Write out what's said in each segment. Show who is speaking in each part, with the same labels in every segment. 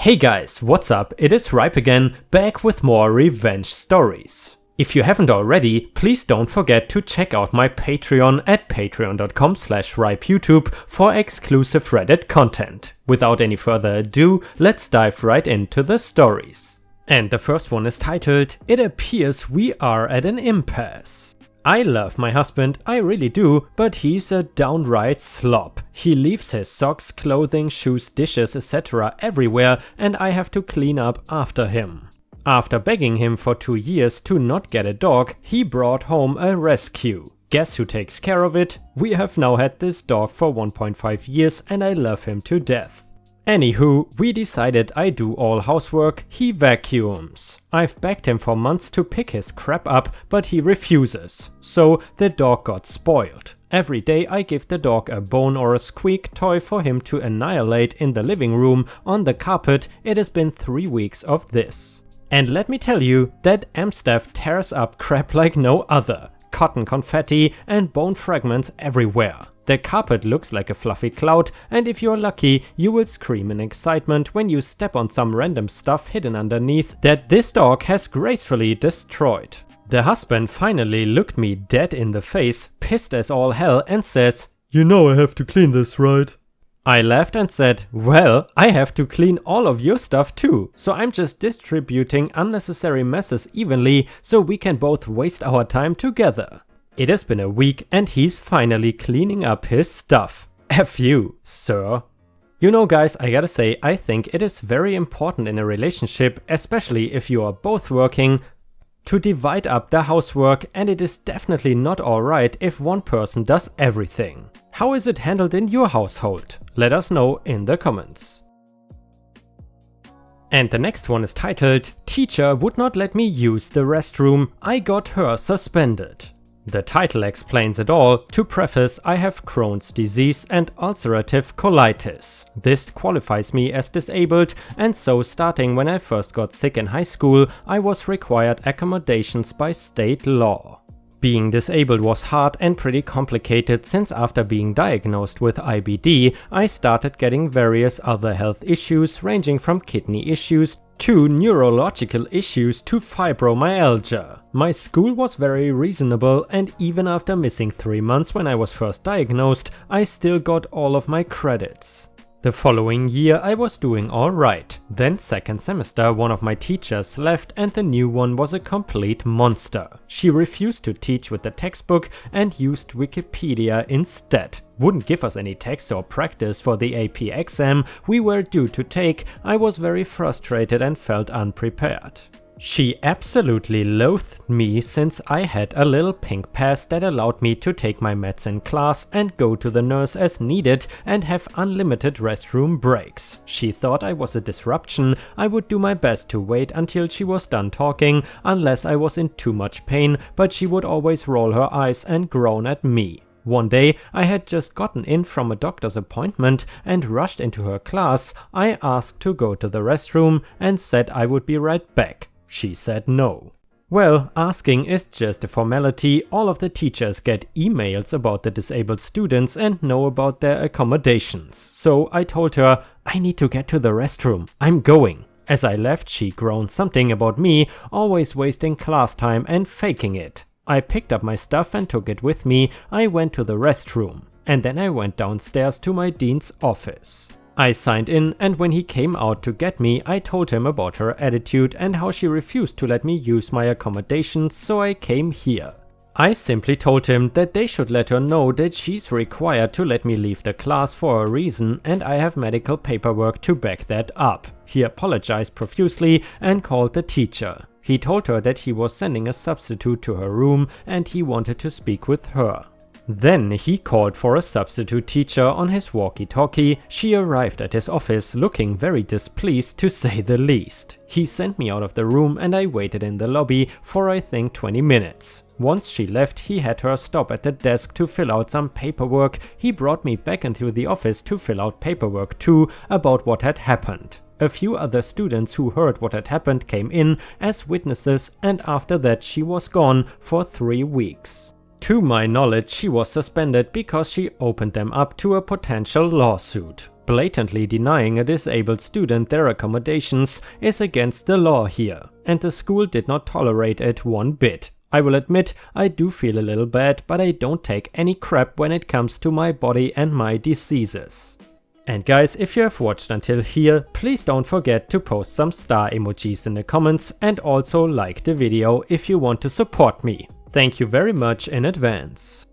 Speaker 1: Hey guys, what's up? It is Ripe again, back with more revenge stories. If you haven't already, please don't forget to check out my Patreon at patreon.com/ripeyoutube for exclusive Reddit content. Without any further ado, let's dive right into the stories. And the first one is titled, "It appears we are at an impasse." I love my husband, I really do, but he's a downright slob. He leaves his socks, clothing, shoes, dishes, etc. everywhere, and I have to clean up after him. After begging him for 2 years to not get a dog, he brought home a rescue. Guess who takes care of it? We have now had this dog for 1.5 years and I love him to death. Anywho, we decided I do all housework, he vacuums. I've begged him for months to pick his crap up, but he refuses. So the dog got spoiled. Every day I give the dog a bone or a squeak toy for him to annihilate in the living room, on the carpet. It has been 3 weeks of this. And let me tell you, that Amstaff tears up crap like no other. Cotton confetti and bone fragments everywhere. The carpet looks like a fluffy cloud, and if you're lucky, you will scream in excitement when you step on some random stuff hidden underneath that this dog has gracefully destroyed. The husband finally looked me dead in the face, pissed as all hell, and says, "You know I have to clean this, right?" I laughed and said, "Well, I have to clean all of your stuff too, so I'm just distributing unnecessary messes evenly so we can both waste our time together." It has been a week and he's finally cleaning up his stuff. F you, sir. You know guys, I gotta say, I think it is very important in a relationship, especially if you are both working, to divide up the housework, and it is definitely not alright if one person does everything. How is it handled in your household? Let us know in the comments. And the next one is titled, "Teacher would not let me use the restroom, I got her suspended." The title explains it all. To preface, I have Crohn's disease and ulcerative colitis. This qualifies me as disabled, and so starting when I first got sick in high school, I was required accommodations by state law. Being disabled was hard and pretty complicated, since after being diagnosed with IBD, I started getting various other health issues ranging from kidney issues to neurological issues to fibromyalgia. My school was very reasonable, and even after missing 3 months when I was first diagnosed, I still got all of my credits. The following year I was doing alright. Then second semester one of my teachers left and the new one was a complete monster. She refused to teach with the textbook and used Wikipedia instead. Wouldn't give us any text or practice for the AP exam we were due to take. I was very frustrated and felt unprepared. She absolutely loathed me since I had a little pink pass that allowed me to take my medicine class and go to the nurse as needed and have unlimited restroom breaks. She thought I was a disruption. I would do my best to wait until she was done talking, unless I was in too much pain, but she would always roll her eyes and groan at me. One day, I had just gotten in from a doctor's appointment and rushed into her class. I asked to go to the restroom and said I would be right back. She said no. Well, asking is just a formality. All of the teachers get emails about the disabled students and know about their accommodations. So I told her, "I need to get to the restroom. I'm going." As I left, she groaned something about me always wasting class time and faking it. I picked up my stuff and took it with me. I went to the restroom. And then I went downstairs to my dean's office. I signed in, and when he came out to get me, I told him about her attitude and how she refused to let me use my accommodations, so I came here. I simply told him that they should let her know that she's required to let me leave the class for a reason, and I have medical paperwork to back that up. He apologized profusely and called the teacher. He told her that he was sending a substitute to her room and he wanted to speak with her. Then he called for a substitute teacher on his walkie-talkie. She arrived at his office looking very displeased, to say the least. He sent me out of the room and I waited in the lobby for I think 20 minutes. Once she left, he had her stop at the desk to fill out some paperwork. He brought me back into the office to fill out paperwork too about what had happened. A few other students who heard what had happened came in as witnesses, and after that she was gone for 3 weeks. To my knowledge, she was suspended because she opened them up to a potential lawsuit. Blatantly denying a disabled student their accommodations is against the law here, and the school did not tolerate it one bit. I will admit, I do feel a little bad, but I don't take any crap when it comes to my body and my diseases. And guys, if you have watched until here, please don't forget to post some star emojis in the comments and also like the video if you want to support me. Thank you very much in advance.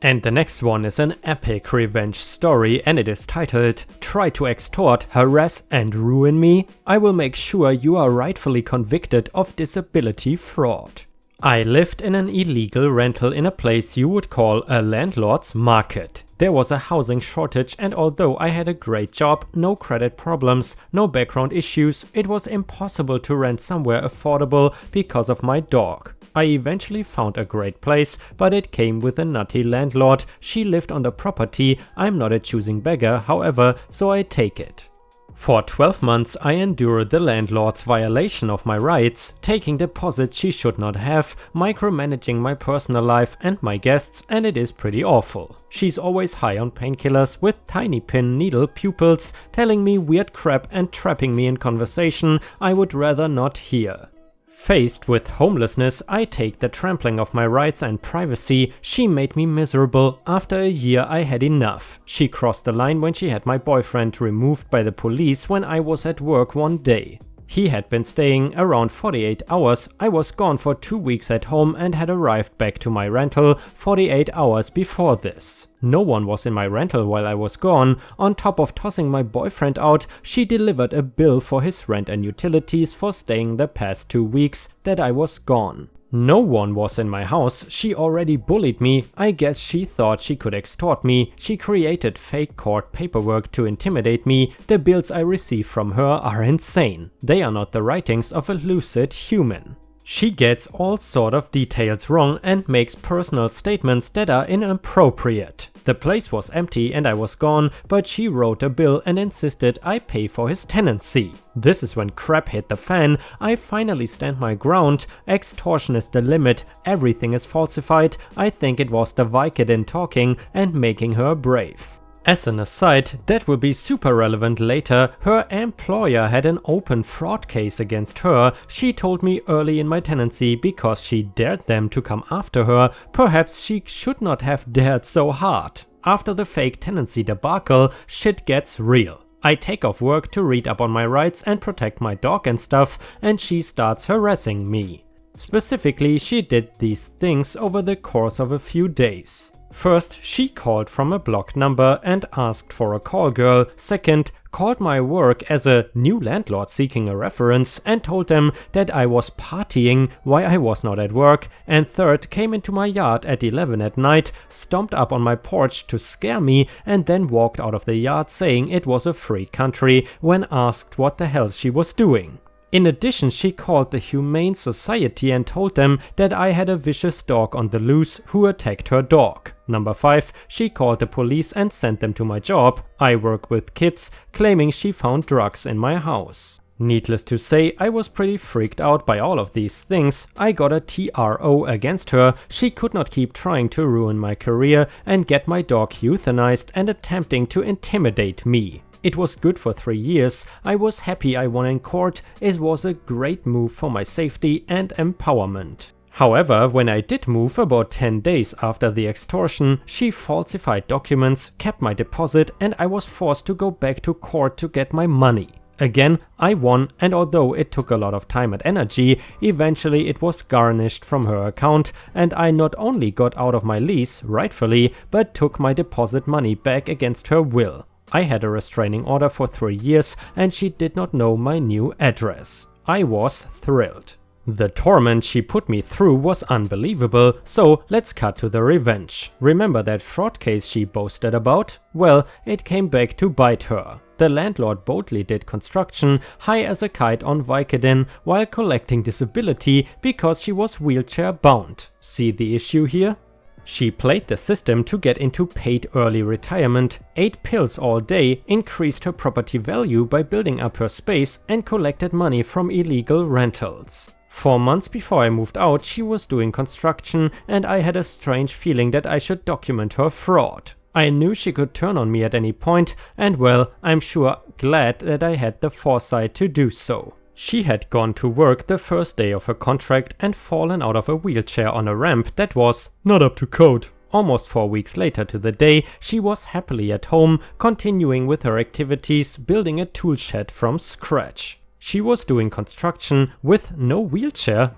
Speaker 1: And the next one is an epic revenge story, and it is titled "Try to extort, harass and ruin me? I will make sure you are rightfully convicted of disability fraud." I lived in an illegal rental in a place you would call a landlord's market. There was a housing shortage, and although I had a great job, no credit problems, no background issues, it was impossible to rent somewhere affordable because of my dog. I eventually found a great place, but it came with a nutty landlord. She lived on the property. I'm not a choosing beggar, however, so I take it. For 12 months I endured the landlord's violation of my rights, taking deposits she should not have, micromanaging my personal life and my guests, and it is pretty awful. She's always high on painkillers with tiny pin needle pupils, telling me weird crap and trapping me in conversation I would rather not hear. Faced with homelessness, I take the trampling of my rights and privacy. She made me miserable. After a year I had enough. She crossed the line when she had my boyfriend removed by the police when I was at work one day. He had been staying around 48 hours. I was gone for 2 weeks at home and had arrived back to my rental 48 hours before this. No one was in my rental while I was gone. On top of tossing my boyfriend out, she delivered a bill for his rent and utilities for staying the past 2 weeks that I was gone. No one was in my house. She already bullied me. I guess she thought she could extort me. She created fake court paperwork to intimidate me. The bills I receive from her are insane. They are not the writings of a lucid human. She gets all sort of details wrong and makes personal statements that are inappropriate. The place was empty and I was gone, but she wrote a bill and insisted I pay for his tenancy. This is when crap hit the fan. I finally stand my ground. Extortion is the limit. Everything is falsified. I think it was the Vicodin talking and making her brave. As an aside, that will be super relevant later, her employer had an open fraud case against her. She told me early in my tenancy because she dared them to come after her. Perhaps she should not have dared so hard. After the fake tenancy debacle, shit gets real. I take off work to read up on my rights and protect my dog and stuff, and she starts harassing me. Specifically, she did these things over the course of a few days. First, she called from a blocked number and asked for a call girl. Second, called my work as a new landlord seeking a reference and told them that I was partying while I was not at work. And third, came into my yard at 11 at night, stomped up on my porch to scare me, and then walked out of the yard saying it was a free country when asked what the hell she was doing. In addition, she called the Humane Society and told them that I had a vicious dog on the loose who attacked her dog. Number 5, she called the police and sent them to my job. I work with kids, claiming she found drugs in my house. Needless to say, I was pretty freaked out by all of these things. I got a TRO against her. She could not keep trying to ruin my career and get my dog euthanized and attempting to intimidate me. It was good for 3 years. I was happy I won in court. It was a great move for my safety and empowerment. However, when I did move about 10 days after the extortion, she falsified documents, kept my deposit, and I was forced to go back to court to get my money. Again, I won, and although it took a lot of time and energy, eventually it was garnished from her account, and I not only got out of my lease, rightfully, but took my deposit money back against her will. I had a restraining order for 3 years and she did not know my new address. I was thrilled. The torment she put me through was unbelievable, so let's cut to the revenge. Remember that fraud case she boasted about? Well, it came back to bite her. The landlord boldly did construction, high as a kite on Vicodin, while collecting disability because she was wheelchair bound. See the issue here? She played the system to get into paid early retirement, ate pills all day, increased her property value by building up her space, and collected money from illegal rentals. 4 months before I moved out, she was doing construction, and I had a strange feeling that I should document her fraud. I knew she could turn on me at any point, and well, I'm sure glad that I had the foresight to do so. She had gone to work the first day of her contract and fallen out of a wheelchair on a ramp that was not up to code. Almost 4 weeks later to the day, she was happily at home, continuing with her activities, building a tool shed from scratch. She was doing construction with no wheelchair.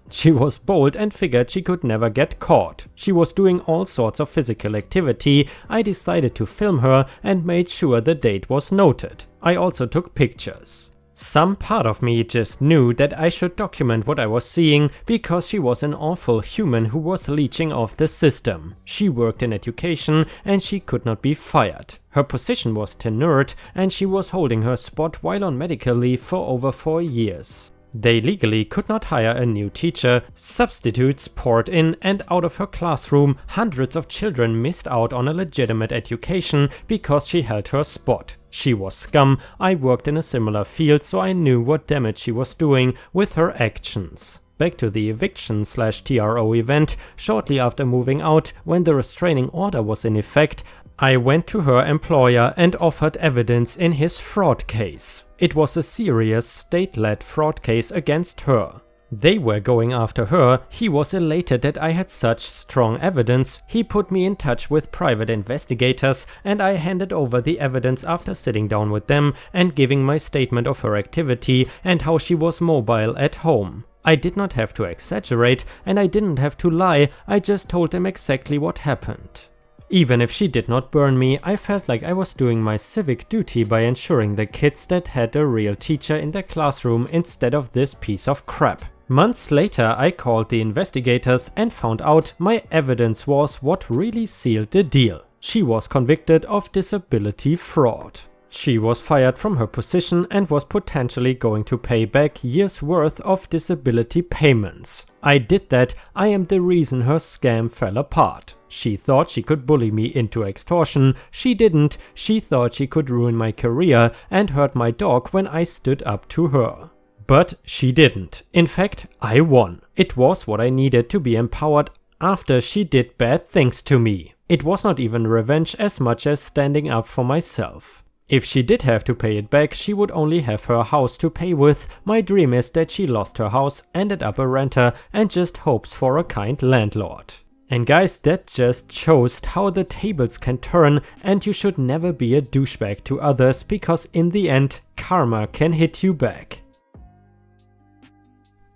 Speaker 1: She was bold and figured she could never get caught. She was doing all sorts of physical activity. I decided to film her and made sure the date was noted. I also took pictures. Some part of me just knew that I should document what I was seeing because she was an awful human who was leeching off the system. She worked in education and she could not be fired. Her position was tenured and she was holding her spot while on medical leave for over 4 years. They legally could not hire a new teacher, substitutes poured in and out of her classroom, hundreds of children missed out on a legitimate education because she held her spot. She was scum. I worked in a similar field, so I knew what damage she was doing with her actions. Back to the eviction/TRO event, shortly after moving out, when the restraining order was in effect, I went to her employer and offered evidence in his fraud case. It was a serious state-led fraud case against her. They were going after her. He was elated that I had such strong evidence. He put me in touch with private investigators and I handed over the evidence after sitting down with them and giving my statement of her activity and how she was mobile at home. I did not have to exaggerate and I didn't have to lie, I just told them exactly what happened. Even if she did not burn me, I felt like I was doing my civic duty by ensuring the kids that had a real teacher in their classroom instead of this piece of crap. Months later, I called the investigators and found out my evidence was what really sealed the deal. She was convicted of disability fraud. She was fired from her position and was potentially going to pay back years' worth of disability payments. I did that. I am the reason her scam fell apart. She thought she could bully me into extortion. She didn't. She thought she could ruin my career and hurt my dog when I stood up to her. But she didn't. In fact, I won. It was what I needed to be empowered after she did bad things to me. It was not even revenge as much as standing up for myself. If she did have to pay it back, she would only have her house to pay with. My dream is that she lost her house, ended up a renter, and just hopes for a kind landlord. And guys, that just shows how the tables can turn, and you should never be a douchebag to others because in the end, karma can hit you back.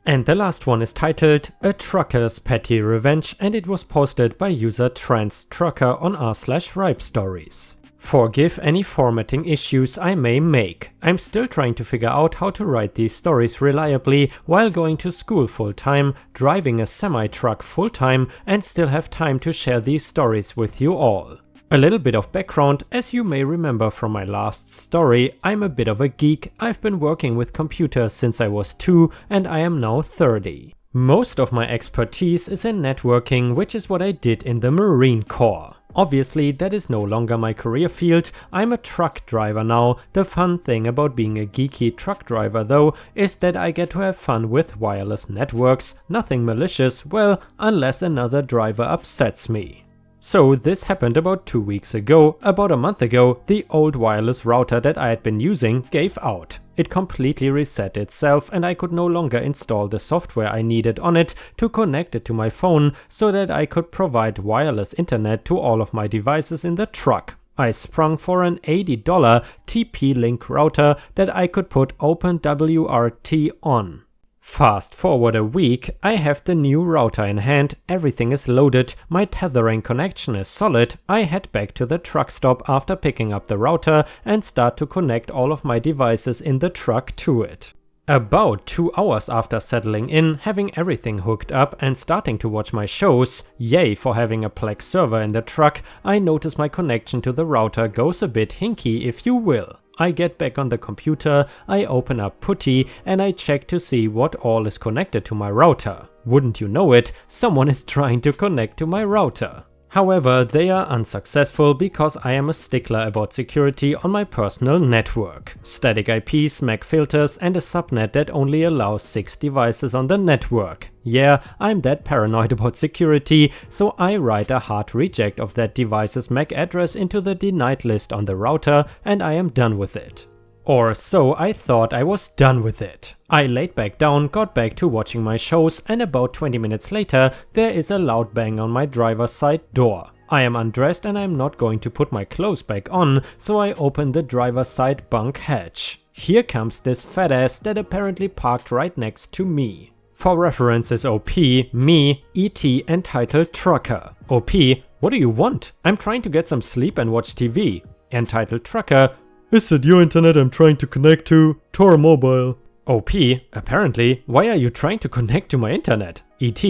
Speaker 1: And the last one is titled A Trucker's Petty Revenge and it was posted by user TransTrucker on r/ripestories. Forgive any formatting issues I may make. I'm still trying to figure out how to write these stories reliably while going to school full-time, driving a semi-truck full-time, and still have time to share these stories with you all. A little bit of background, as you may remember from my last story, I'm a bit of a geek. I've been working with computers since I was 2 and I am now 30. Most of my expertise is in networking, which is what I did in the Marine Corps. Obviously, that is no longer my career field. I'm a truck driver now. The fun thing about being a geeky truck driver though is that I get to have fun with wireless networks. Nothing malicious, well, unless another driver upsets me. So this happened about 2 weeks ago. About a month ago, the old wireless router that I had been using gave out. It completely reset itself and I could no longer install the software I needed on it to connect it to my phone so that I could provide wireless internet to all of my devices in the truck. I sprung for an $80 TP-Link router that I could put OpenWRT on. Fast forward a week, I have the new router in hand, everything is loaded, my tethering connection is solid. I head back to the truck stop after picking up the router and start to connect all of my devices in the truck to it. About 2 hours after settling in, having everything hooked up and starting to watch my shows, yay for having a Plex server in the truck, I notice my connection to the router goes a bit hinky if you will. I get back on the computer, I open up PuTTY and I check to see what all is connected to my router. Wouldn't you know it, someone is trying to connect to my router. However, they are unsuccessful because I am a stickler about security on my personal network. Static IPs, MAC filters and a subnet that only allows 6 devices on the network. Yeah, I'm that paranoid about security, so I write a hard reject of that device's MAC address into the denied list on the router and I am done with it. Or so I thought I was done with it. I laid back down, got back to watching my shows, and about 20 minutes later there is a loud bang on my driver's side door. I am undressed and I'm not going to put my clothes back on, so I open the driver's side bunk hatch. Here comes this fat ass that apparently parked right next to me. For references, OP, me, ET entitled Trucker. OP, what do you want? I'm trying to get some sleep and watch TV. Entitled Trucker,
Speaker 2: is it your internet I'm trying to connect to? Tor Mobile.
Speaker 1: OP, apparently, why are you trying to connect to my internet? ET,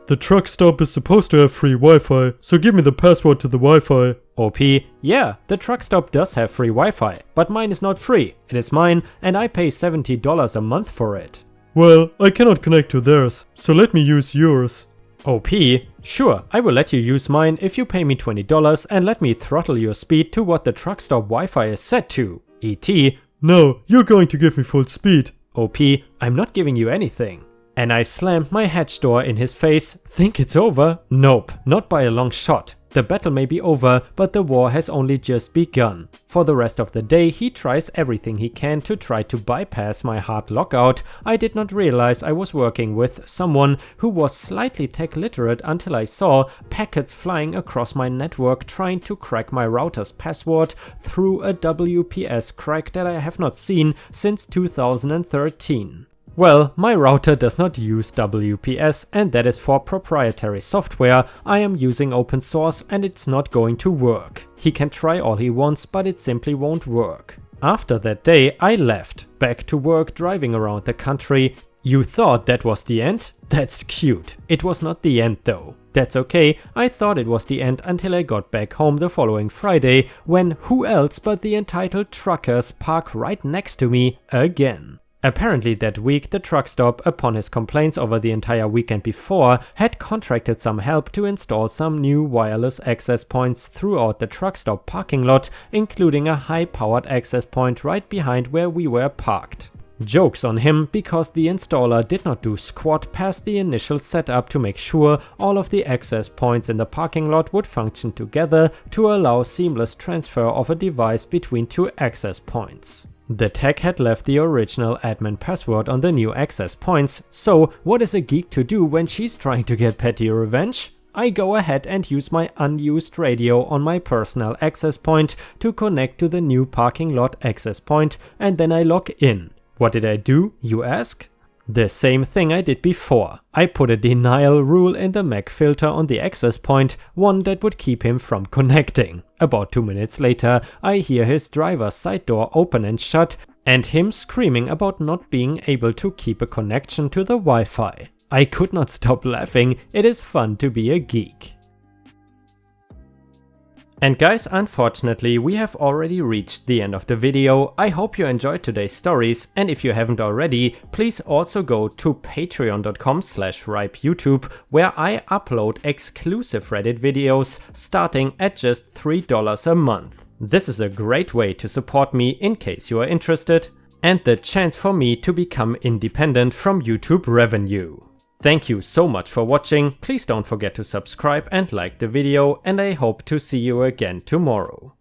Speaker 2: the truck stop is supposed to have free Wi-Fi, so give me the password to the Wi-Fi.
Speaker 1: OP, yeah, the truck stop does have free Wi-Fi, but mine is not free. It is mine and I pay $70 a month for it.
Speaker 2: Well, I cannot connect to theirs, so let me use yours.
Speaker 1: OP, sure, I will let you use mine if you pay me $20 and let me throttle your speed to what the truck stop Wi-Fi is set to. ET,
Speaker 2: no, you're going to give me full speed.
Speaker 1: OP, I'm not giving you anything. And I slammed my hatch door in his face. Think it's over? Nope, not by a long shot. The battle may be over, but the war has only just begun. For the rest of the day he tries everything he can to try to bypass my hard lockout. I did not realize I was working with someone who was slightly tech literate until I saw packets flying across my network trying to crack my router's password through a WPS crack that I have not seen since 2013. Well, my router does not use WPS and that is for proprietary software. I am using open source and it's not going to work. He can try all he wants, but it simply won't work. After that day I left, back to work driving around the country. You thought that was the end? That's cute. It was not the end though. That's okay, I thought it was the end until I got back home the following Friday, when who else but the entitled truckers park right next to me again. Apparently that week the truck stop, upon his complaints over the entire weekend before, had contracted some help to install some new wireless access points throughout the truck stop parking lot, including a high-powered access point right behind where we were parked. Jokes on him, because the installer did not do squat past the initial setup to make sure all of the access points in the parking lot would function together to allow seamless transfer of a device between 2 access points. The tech had left the original admin password on the new access points, so what is a geek to do when she's trying to get petty revenge? I go ahead and use my unused radio on my personal access point to connect to the new parking lot access point, and then I log in. What did I do, you ask? The same thing I did before. I put a denial rule in the MAC filter on the access point, one that would keep him from connecting. About 2 minutes later, I hear his driver's side door open and shut, and him screaming about not being able to keep a connection to the Wi-Fi. I could not stop laughing. It is fun to be a geek. And guys, unfortunately we have already reached the end of the video. I hope you enjoyed today's stories, and if you haven't already, please also go to patreon.com/ripeyoutube, where I upload exclusive Reddit videos starting at just $3 a month. This is a great way to support me in case you are interested, and the chance for me to become independent from YouTube revenue. Thank you so much for watching. Please don't forget to subscribe and like the video, and I hope to see you again tomorrow.